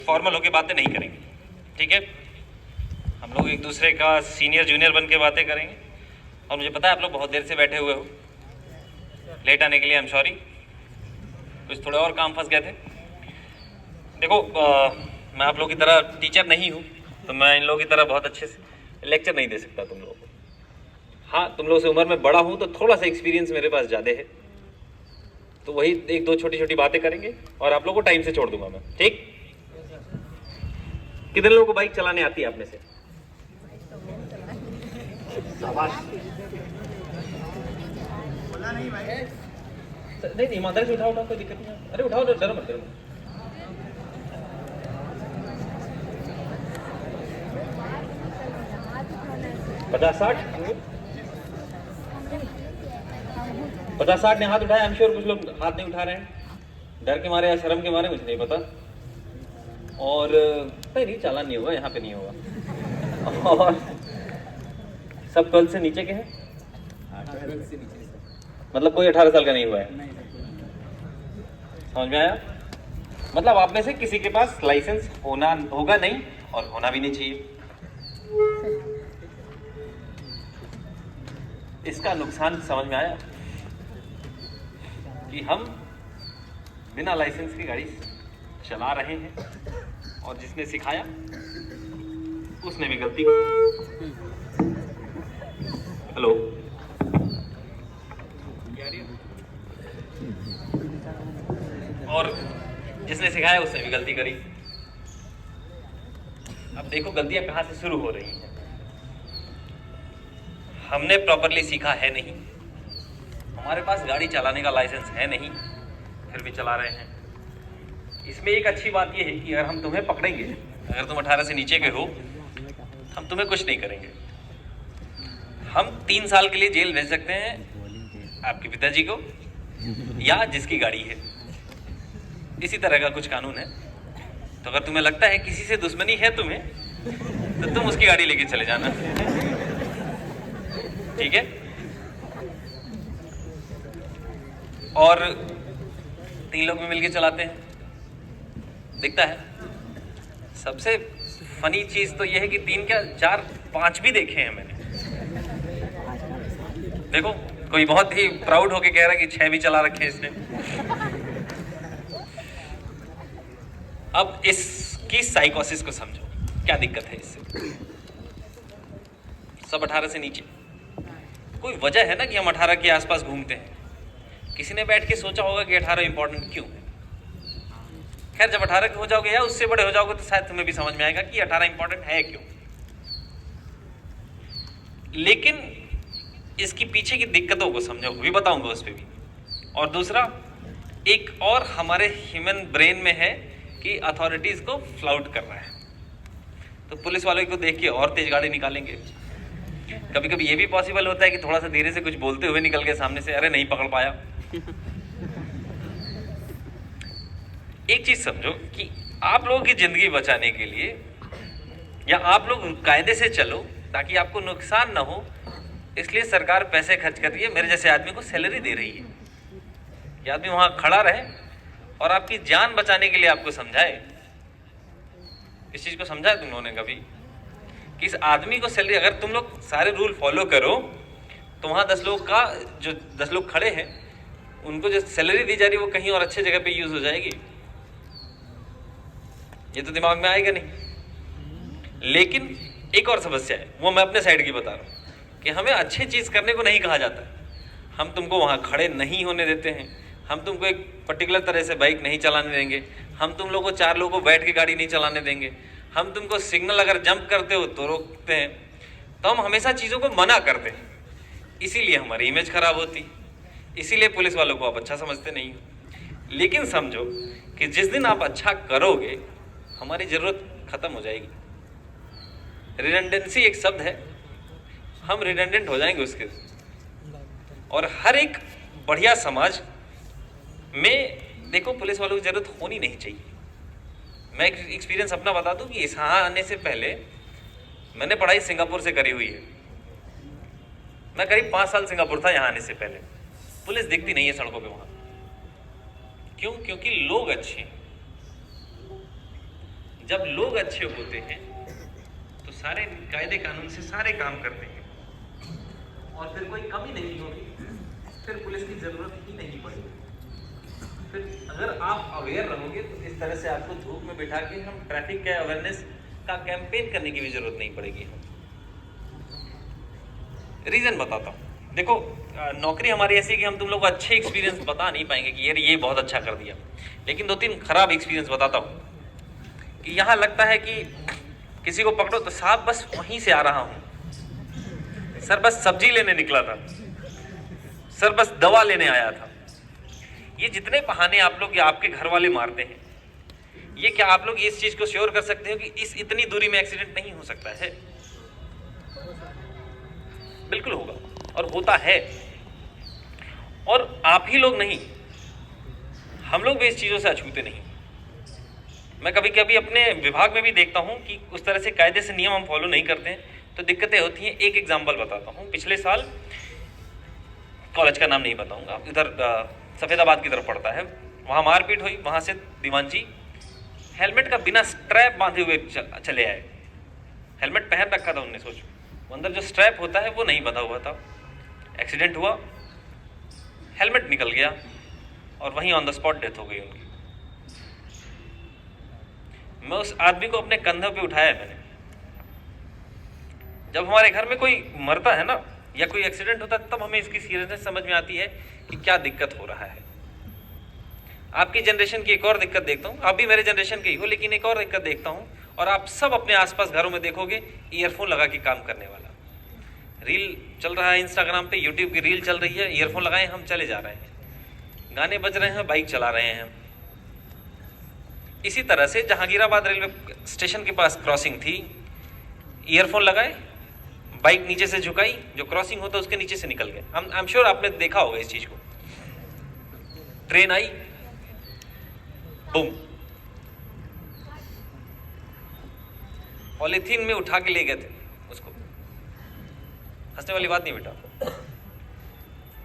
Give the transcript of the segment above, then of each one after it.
Formal होके बातें नहीं करेंगे, ठीक है। हम लोग एक दूसरे का सीनियर जूनियर बन के बातें करेंगे। और मुझे पता है आप लोग बहुत देर से बैठे हुए हो, लेट आने के लिए आई एम सॉरी, कुछ थोड़े और काम फंस गए थे। देखो मैं आप लोगों की तरह टीचर नहीं हूँ, तो मैं इन लोगों की तरह बहुत अच्छे से लेक्चर नहीं दे सकता तुम लोगों को। हाँ, तुम लोगों से उम्र में बड़ा हूँ तो थोड़ा सा एक्सपीरियंस मेरे पास ज़्यादा है, तो वही एक दो छोटी छोटी बातें करेंगे और आप लोगों को टाइम से छोड़ दूंगा मैं, ठीक। कितने लोगों को बाइक चलाने आती है आप में से? नहीं ईमानदारी से उठाओ, कोई दिक्कत नहीं। अरे उठाओ, डरो मत, डरो। 50-60 ने हाथ उठाया। आई एम श्योर कुछ लोग हाथ नहीं उठा रहे हैं, डर के मारे या शर्म के मारे, मुझे नहीं पता। और नहीं चालान नहीं होगा, यहाँ पे नहीं होगा। और सब 12 से नीचे के हैं, मतलब कोई 18 साल का नहीं हुआ है। समझ में आया? मतलब आप में से किसी के पास लाइसेंस होना होगा नहीं और होना भी नहीं चाहिए। इसका नुकसान समझ में आया कि हम बिना लाइसेंस की गाड़ी चला रहे हैं और जिसने सिखाया उसने भी गलती की। हेलो, और जिसने सिखाया उसने भी गलती करी। अब देखो गलतियां कहां से शुरू हो रही हैं। हमने प्रॉपरली सीखा है नहीं, हमारे पास गाड़ी चलाने का लाइसेंस है नहीं, फिर भी चला रहे हैं। इसमें एक अच्छी बात यह है कि अगर हम तुम्हें पकड़ेंगे, अगर तुम 18 से नीचे के हो, हम तुम्हें कुछ नहीं करेंगे। हम 3 साल के लिए जेल भेज सकते हैं आपके पिताजी को या जिसकी गाड़ी है। इसी तरह का कुछ कानून है। तो अगर तुम्हें लगता है किसी से दुश्मनी है तुम्हें, तो तुम उसकी गाड़ी लेके चले जाना, ठीक है। और 3 लोग भी मिलके चलाते हैं, दिखता है। सबसे फनी चीज तो यह है कि 3 क्या 4 5 भी देखे हैं मैंने। देखो कोई बहुत ही प्राउड होके कह रहा है कि 6 भी चला रखे इसने। अब इसकी साइकोसिस को समझो, क्या दिक्कत है इससे। सब 18 से नीचे, कोई वजह है ना कि हम 18 के आसपास घूमते हैं। किसी ने बैठ के सोचा होगा कि 18 इंपॉर्टेंट क्यों है। खैर जब 18 के हो जाओगे या उससे बड़े हो जाओगे तो शायद तुम्हें भी समझ में आएगा कि 18 इंपॉर्टेंट है क्यों। लेकिन इसकी पीछे की दिक्कतों को समझो, भी बताऊंगा उस पर भी। और दूसरा, एक और हमारे ह्यूमन ब्रेन में है कि अथॉरिटीज को फ्लाउट कर रहा है, तो पुलिस वालों को देख के और तेज गाड़ी निकालेंगे। कभी कभी ये भी पॉसिबल होता है कि थोड़ा सा धीरे से कुछ बोलते हुए निकल के सामने से, अरे नहीं पकड़ पाया। एक चीज समझो कि आप लोगों की जिंदगी बचाने के लिए, या आप लोग कायदे से चलो ताकि आपको नुकसान ना हो, इसलिए सरकार पैसे खर्च कर रही है, मेरे जैसे आदमी को सैलरी दे रही है। ये आदमी वहां खड़ा रहे और आपकी जान बचाने के लिए आपको समझाए। इस चीज को समझा है तुम लोगों ने कभी कि इस आदमी को सैलरी, अगर तुम लोग सारे रूल फॉलो करो तो वहां 10 लोग का जो 10 लोग खड़े हैं उनको जो सैलरी दी जा रही है वो कहीं और अच्छे जगह पे यूज हो जाएगी। ये तो दिमाग में आएगा नहीं। लेकिन एक और समस्या है, वो मैं अपने साइड की बता रहा हूँ कि हमें अच्छी चीज करने को नहीं कहा जाता। हम तुमको वहां खड़े नहीं होने देते हैं, हम तुमको एक पर्टिकुलर तरह से बाइक नहीं चलाने देंगे, हम तुम लोगों को 4 लोगों को बैठ के गाड़ी नहीं चलाने देंगे, हम तुमको सिग्नल अगर जंप करते हो तो रोकते हैं। तो हम हमेशा चीज़ों को मना करते हैं, इसीलिए हमारी इमेज खराब होती, इसीलिए पुलिस वालों को आप अच्छा समझते नहीं हो। लेकिन समझो कि जिस दिन आप अच्छा करोगे हमारी ज़रूरत खत्म हो जाएगी। रिडंडेंसी एक शब्द है, हम रिडंडेंट हो जाएंगे उसके। और हर एक बढ़िया समाज में देखो पुलिस वालों की जरूरत होनी नहीं चाहिए। मैं एक एक्सपीरियंस अपना बता दूं कि यहाँ आने से पहले मैंने पढ़ाई सिंगापुर से करी हुई है। मैं करीब 5 साल सिंगापुर था यहाँ आने से पहले। पुलिस दिखती नहीं है सड़कों पे वहाँ। क्यों? क्योंकि लोग अच्छे हैं। जब लोग अच्छे होते हैं तो सारे कायदे कानून से सारे काम करते हैं और फिर कोई कमी नहीं होगी, फिर पुलिस की जरूरत ही नहीं पड़ेगी। फिर अगर आप अवेयर रहोगे तो इस तरह से आपको धूप में बिठा के हम ट्रैफिक के अवेयरनेस का कैंपेन करने की भी जरूरत नहीं पड़ेगी। रीजन बताता हूँ। देखो, नौकरी हमारी ऐसी है कि हम तुम लोग को अच्छे एक्सपीरियंस बता नहीं पाएंगे कि यार ये बहुत अच्छा कर दिया, लेकिन 2-3 खराब एक्सपीरियंस बताता हूँ कि यहाँ लगता है कि किसी को पकड़ो तो साहब बस वहीं से आ रहा हूँ, सर बस सब्जी लेने निकला था, सर बस दवा लेने आया था। ये जितने बहाने आप लोग या आपके घर वाले मारते हैं, ये क्या आप लोग इस चीज को श्योर कर सकते हो कि इस इतनी दूरी में एक्सीडेंट नहीं हो सकता है? बिल्कुल होगा और होता है। और आप ही लोग नहीं, हम लोग भी इस चीजों से अछूते नहीं। मैं कभी कभी अपने विभाग में भी देखता हूं कि उस तरह से कायदे से नियम हम फॉलो नहीं करते हैं तो दिक्कतें होती हैं। एक एग्जांपल बताता हूं। पिछले साल, कॉलेज का नाम नहीं बताऊंगा, इधर सफेदाबाद की तरफ पड़ता है, वहां मारपीट हुई। वहां से दीवान जी हेलमेट का बिना स्ट्रैप बांधे हुए चले आए। हेलमेट पहन रखा था उनने, सोचो अंदर जो स्ट्रैप होता है वो नहीं बंधा हुआ था। एक्सीडेंट हुआ, हेलमेट निकल गया और वहीं ऑन द स्पॉट डेथ हो गई उनकी। मैं उस आदमी को अपने कंधों पे उठाया मैंने। जब हमारे घर में कोई मरता है ना या कोई एक्सीडेंट होता है तब हमें इसकी सीरियसनेस समझ में आती है कि क्या दिक्कत हो रहा है। आपकी जनरेशन की एक और दिक्कत देखता हूँ, आप भी मेरे जनरेशन के ही हो, लेकिन एक और दिक्कत देखता हूँ और आप सब अपने आसपास घरों में देखोगे, ईयरफोन लगा के काम करने वाला। रील चल रहा है इंस्टाग्राम पे, यूट्यूब की रील चल रही है, ईयरफोन लगाए हम चले जा रहे हैं, गाने बज रहे हैं, बाइक चला रहे हैं। इसी तरह से जहांगीराबाद रेलवे स्टेशन के पास क्रॉसिंग थी, ईयरफोन लगाए, बाइक नीचे से झुकाई, जो क्रॉसिंग होता है उसके नीचे से निकल गए। आई एम श्योर आपने देखा होगा इस चीज को। ट्रेन आई, बूम, पॉलीथीन में उठा के ले गए थे उसको। हंसने वाली बात नहीं बेटा,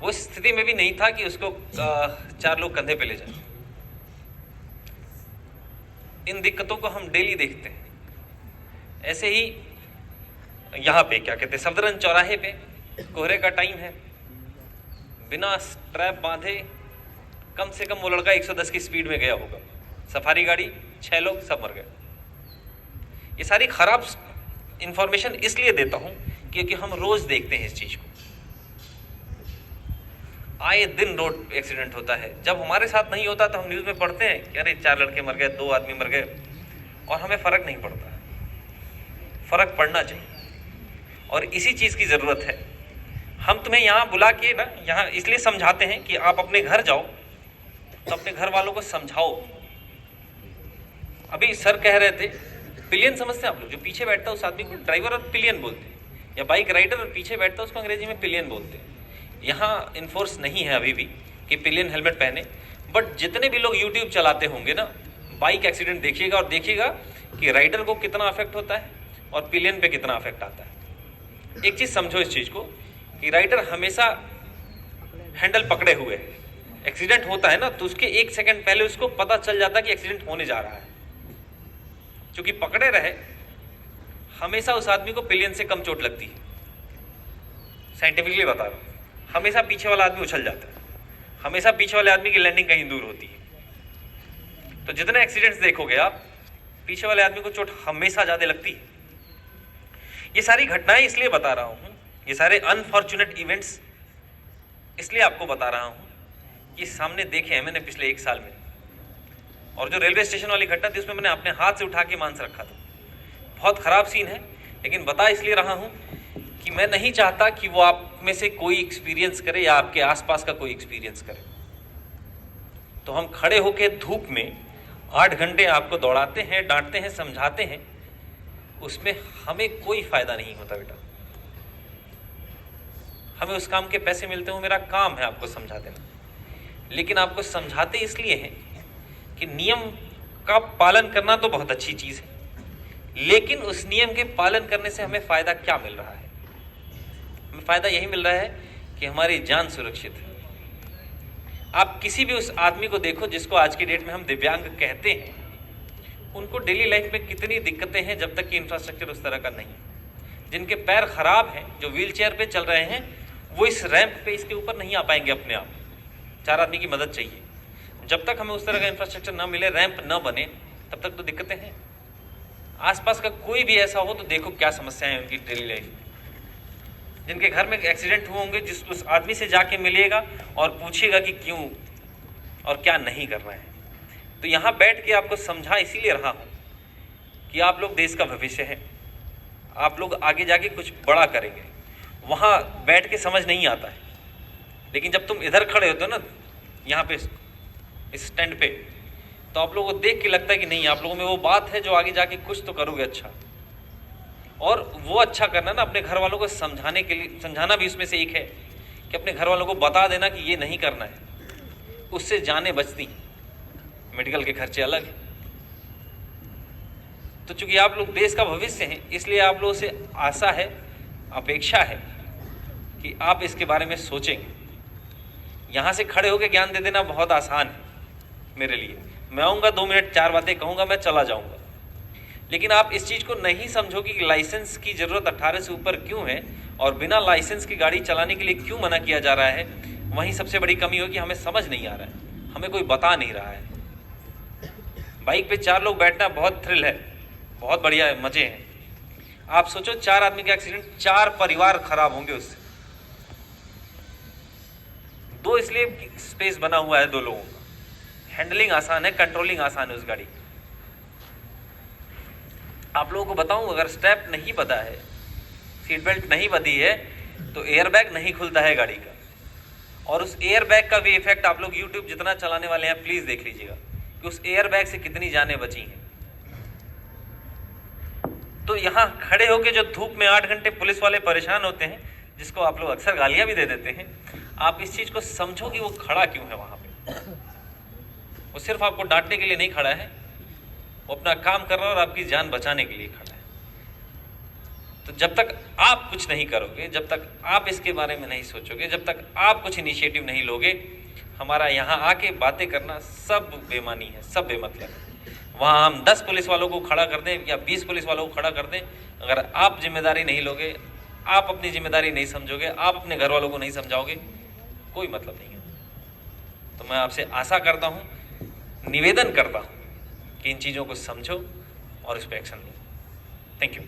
वो स्थिति में भी नहीं था कि उसको 4 लोग कंधे पे ले जाए। इन दिक्कतों को हम डेली देखते हैं। ऐसे ही यहाँ पे क्या कहते हैं, सफदरजंग चौराहे पे कोहरे का टाइम है, बिना स्ट्रैप बांधे कम से कम वो लड़का 110 की स्पीड में गया होगा, सफारी गाड़ी, 6 लोग सब मर गए। ये सारी खराब इंफॉर्मेशन इसलिए देता हूं क्योंकि हम रोज देखते हैं इस चीज को। आए दिन रोड एक्सीडेंट होता है। जब हमारे साथ नहीं होता तो हम न्यूज में पढ़ते हैं कि अरे 4 लड़के मर गए, 2 आदमी मर गए, और हमें फर्क नहीं पड़ता। फर्क पड़ना चाहिए और इसी चीज की जरूरत है। हम तुम्हें यहाँ बुला के ना, यहाँ इसलिए समझाते हैं कि आप अपने घर जाओ तो अपने घर वालों को समझाओ। अभी सर कह रहे थे, पिलियन समझते हैं आप लोग? जो पीछे बैठता है उस आदमी को ड्राइवर और पिलियन बोलते हैं, या बाइक राइडर और पीछे बैठता है उसको अंग्रेजी में पिलियन बोलते हैं। यहाँ इन्फोर्स नहीं है अभी भी कि पिलियन हेलमेट पहने, बट जितने भी लोग यूट्यूब चलाते होंगे ना, बाइक एक्सीडेंट देखिएगा और देखिएगा कि राइडर को कितना अफेक्ट होता है और पिलियन पे कितना अफेक्ट आता है। एक चीज समझो इस चीज को कि राइडर हमेशा हैंडल पकड़े हुए है। एक्सीडेंट होता है ना तो उसके 1 सेकंड पहले उसको पता चल जाता है कि एक्सीडेंट होने जा रहा है। क्योंकि पकड़े रहे, हमेशा उस आदमी को पिलियन से कम चोट लगती है। साइंटिफिकली बता रहा हूं, हमेशा पीछे वाला आदमी उछल जाता है, हमेशा पीछे वाले आदमी की लैंडिंग कहीं दूर होती है। तो जितने एक्सीडेंट्स देखोगे आप, पीछे वाले आदमी को चोट हमेशा ज्यादा लगती है। ये सारी घटनाएं इसलिए बता रहा हूं, ये सारे अनफॉर्चुनेट इवेंट्स इसलिए आपको बता रहा हूं कि सामने देखे हैं मैंने पिछले 1 साल में। और जो रेलवे स्टेशन वाली घटना थी उसमें मैंने अपने हाथ से उठा के मांस रखा था। बहुत खराब सीन है, लेकिन बता इसलिए रहा हूं कि मैं नहीं चाहता कि वो आप में से कोई एक्सपीरियंस करे या आपके आसपास का कोई एक्सपीरियंस करे। तो हम खड़े होके धूप में 8 घंटे आपको दौड़ाते हैं, डांटते हैं, समझाते हैं, उसमें हमें कोई फायदा नहीं होता बेटा। हमें उस काम के पैसे मिलते हो, मेरा काम है आपको समझा देना। लेकिन आपको समझाते इसलिए हैं कि नियम का पालन करना तो बहुत अच्छी चीज है, लेकिन उस नियम के पालन करने से हमें फायदा क्या मिल रहा है? हमें फायदा यही मिल रहा है कि हमारी जान सुरक्षित है। आप किसी भी उस आदमी को देखो जिसको आज की डेट में हम दिव्यांग कहते हैं, उनको डेली लाइफ में कितनी दिक्कतें हैं जब तक कि इंफ्रास्ट्रक्चर उस तरह का नहीं है। जिनके पैर खराब हैं, जो व्हील चेयर पे चल रहे हैं, वो इस रैंप पे इसके ऊपर नहीं आ पाएंगे अपने आप। 4 आदमी की मदद चाहिए। जब तक हमें उस तरह का इंफ्रास्ट्रक्चर ना मिले, रैंप ना बने, तब तक तो दिक्कतें हैं। आसपास का कोई भी ऐसा हो तो देखो क्या समस्याएं हैं उनकी डेली लाइफ में। जिनके घर में एक्सीडेंट हुए होंगे, जिस उस आदमी से जाके मिलिएगा और पूछिएगा कि क्यों और क्या नहीं कर रहे हैं। तो यहाँ बैठ के आपको समझा इसीलिए रहा हूँ कि आप लोग देश का भविष्य हैं, आप लोग आगे जाके कुछ बड़ा करेंगे। वहाँ बैठ के समझ नहीं आता है, लेकिन जब तुम इधर खड़े होते हो ना, यहाँ पे इस स्टैंड पे, तो आप लोगों को देख के लगता है कि नहीं, आप लोगों में वो बात है जो आगे जाके कुछ तो करोगे अच्छा। और वो अच्छा करना ना अपने घर वालों को समझाने के लिए, समझाना भी उसमें से एक है कि अपने घर वालों को बता देना कि ये नहीं करना है। उससे जानें बचती हैं, मेडिकल के खर्चे अलग हैं। तो चूंकि आप लोग देश का भविष्य हैं, इसलिए आप लोगों से आशा है, अपेक्षा है कि आप इसके बारे में सोचेंगे। यहाँ से खड़े होकर ज्ञान दे देना बहुत आसान है मेरे लिए। मैं आऊँगा, 2 मिनट 4 बातें कहूँगा, मैं चला जाऊँगा। लेकिन आप इस चीज़ को नहीं समझोगे कि लाइसेंस की ज़रूरत 18 से ऊपर क्यों है और बिना लाइसेंस की गाड़ी चलाने के लिए क्यों मना किया जा रहा है। वहीं सबसे बड़ी कमी हो कि हमें समझ नहीं आ रहा है, हमें कोई बता नहीं रहा है। बाइक पे 4 लोग बैठना बहुत थ्रिल है, बहुत बढ़िया है, मज़े हैं। आप सोचो 4 आदमी का एक्सीडेंट, 4 परिवार खराब होंगे उससे। 2 इसलिए स्पेस बना हुआ है 2 लोगों का, हैंडलिंग आसान है, कंट्रोलिंग आसान है उस गाड़ी। आप लोगों को बताऊं, अगर स्टेप नहीं बंधा है, सीट बेल्ट नहीं बंधी है, तो एयरबैग नहीं खुलता है गाड़ी का। और उस एयरबैग का भी इफेक्ट आप लोग YouTube जितना चलाने वाले हैं प्लीज देख लीजिएगा कि उस एयरबैग से कितनी जानें बची हैं। तो यहाँ खड़े होके जो धूप में 8 घंटे पुलिस वाले परेशान होते हैं, जिसको आप लोग अक्सर गालियां भी दे देते हैं, आप इस चीज को समझो कि वो खड़ा क्यों है वहां पे। वो सिर्फ आपको डांटने के लिए नहीं खड़ा है, वो अपना काम कर रहा है और आपकी जान बचाने के लिए खड़ा है। तो जब तक आप कुछ नहीं करोगे, जब तक आप इसके बारे में नहीं सोचोगे, जब तक आप कुछ इनिशिएटिव नहीं लोगे, हमारा यहाँ आके बातें करना सब बेमानी है, सब बेमतलब है। वहाँ हम 10 पुलिस वालों को खड़ा कर दें या 20 पुलिस वालों को खड़ा कर दें, अगर आप जिम्मेदारी नहीं लोगे, आप अपनी जिम्मेदारी नहीं समझोगे, आप अपने घर वालों को नहीं समझाओगे, कोई मतलब नहीं है। तो मैं आपसे आशा करता हूँ, निवेदन करता हूँ कि इन चीज़ों को समझो और इस पर एक्शन लो। Thank you.